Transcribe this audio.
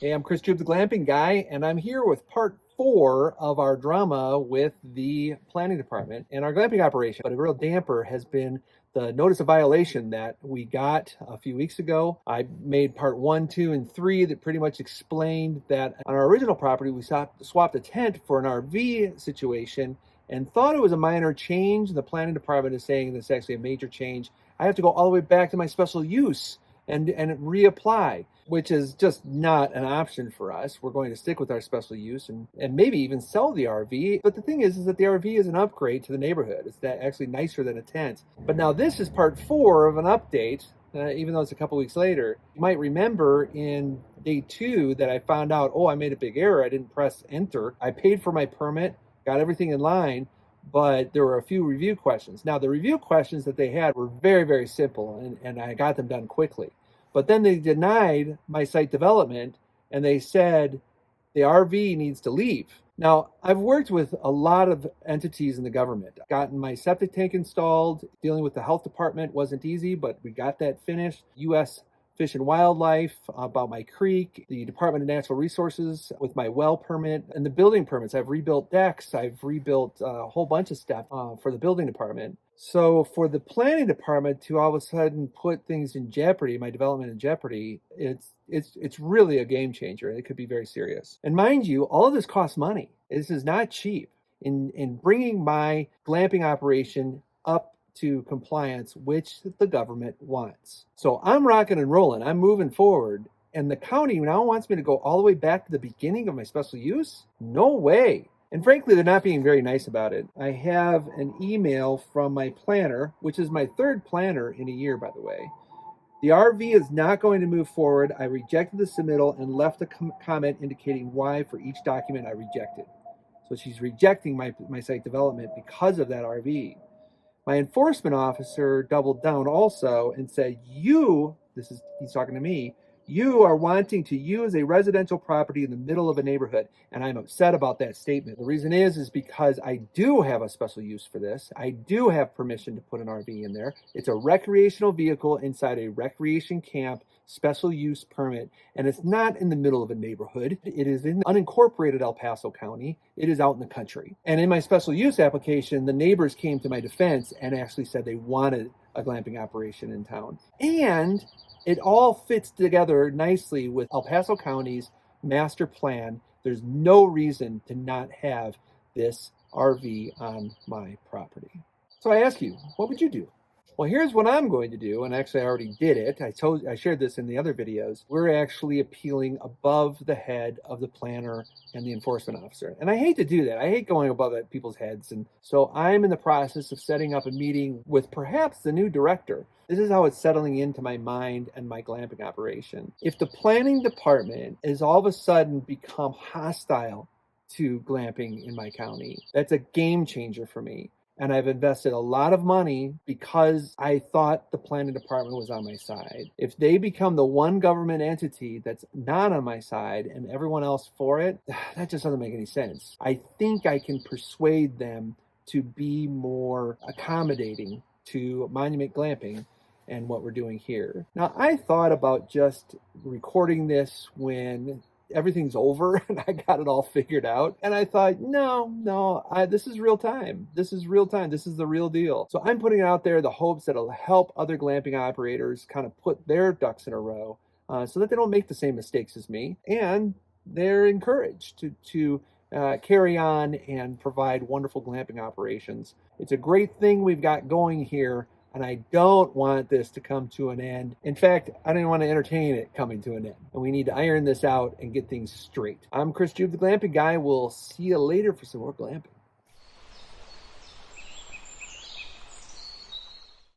Hey, I'm Chris Jube, the Glamping guy, and I'm here with part 4 of our drama with the planning department and our glamping operation. But a real damper has been the notice of violation that we got a few weeks ago. I made part 1, 2, and 3 that pretty much explained that on our original property, we swapped a tent for an RV situation and thought it was a minor change. The planning department is saying this is actually a major change. I have to go all the way back to my special use and reapply, which is just not an option for us. We're going to stick with our special use and maybe even sell the RV. But the thing is that the RV is an upgrade to the neighborhood. It's actually nicer than a tent. But now this is part 4 of an update, even though it's a couple weeks later. You might remember in day 2 that I found out, I made a big error. I didn't press enter. I paid for my permit, got everything in line, but there were a few review questions. Now, the review questions that they had were very, very simple, and I got them done quickly. But then they denied my site development, and they said the RV needs to leave. Now, I've worked with a lot of entities in the government. I've gotten my septic tank installed. Dealing with the health department wasn't easy, but we got that finished. U.S. Fish and Wildlife, about my creek, the Department of Natural Resources with my well permit, and the building permits. I've rebuilt decks. I've rebuilt a whole bunch of stuff for the building department. So for the planning department to all of a sudden put things in jeopardy, my development in jeopardy, it's really a game changer. It could be very serious. And mind you, all of this costs money. This is not cheap. In bringing my glamping operation up to compliance, which the government wants. So I'm rocking and rolling. I'm moving forward. And the county now wants me to go all the way back to the beginning of my special use? No way. And frankly, they're not being very nice about it. I have an email from my planner, which is my 3rd planner in a year, by the way. The RV is not going to move forward. I rejected the submittal and left a comment indicating why for each document I rejected. So she's rejecting my site development because of that RV. My enforcement officer doubled down also and said, he's talking to me, you are wanting to use a residential property in the middle of a neighborhood. And I'm upset about that statement. The reason is because I do have a special use for this. I do have permission to put an RV in there. It's a recreational vehicle inside a recreation camp, special use permit. And it's not in the middle of a neighborhood. It is in unincorporated El Paso County. It is out in the country. And in my special use application, the neighbors came to my defense and actually said they wanted a glamping operation in town. And it all fits together nicely with El Paso County's master plan. There's no reason to not have this RV on my property. So I ask you, what would you do? Well, here's what I'm going to do, and actually I already did it. I shared this in the other videos. We're actually appealing above the head of the planner and the enforcement officer. And I hate to do that. I hate going above people's heads. And so I'm in the process of setting up a meeting with perhaps the new director. This is how it's settling into my mind and my glamping operation. If the planning department is all of a sudden become hostile to glamping in my county, that's a game changer for me. And I've invested a lot of money because I thought the planning department was on my side. If they become the one government entity that's not on my side and everyone else for it, that just doesn't make any sense. I think I can persuade them to be more accommodating to Monument Glamping and what we're doing here. Now, I thought about just recording this when everything's over and I got it all figured out. And I thought, no, this is real time. This is real time. This is the real deal. So I'm putting it out there the hopes that it'll help other glamping operators kind of put their ducks in a row so that they don't make the same mistakes as me. And they're encouraged to carry on and provide wonderful glamping operations. It's a great thing we've got going here. And I don't want this to come to an end. In fact, I don't even want to entertain it coming to an end. And we need to iron this out and get things straight. I'm Chris Jube, the Glamping guy. We'll see you later for some more glamping.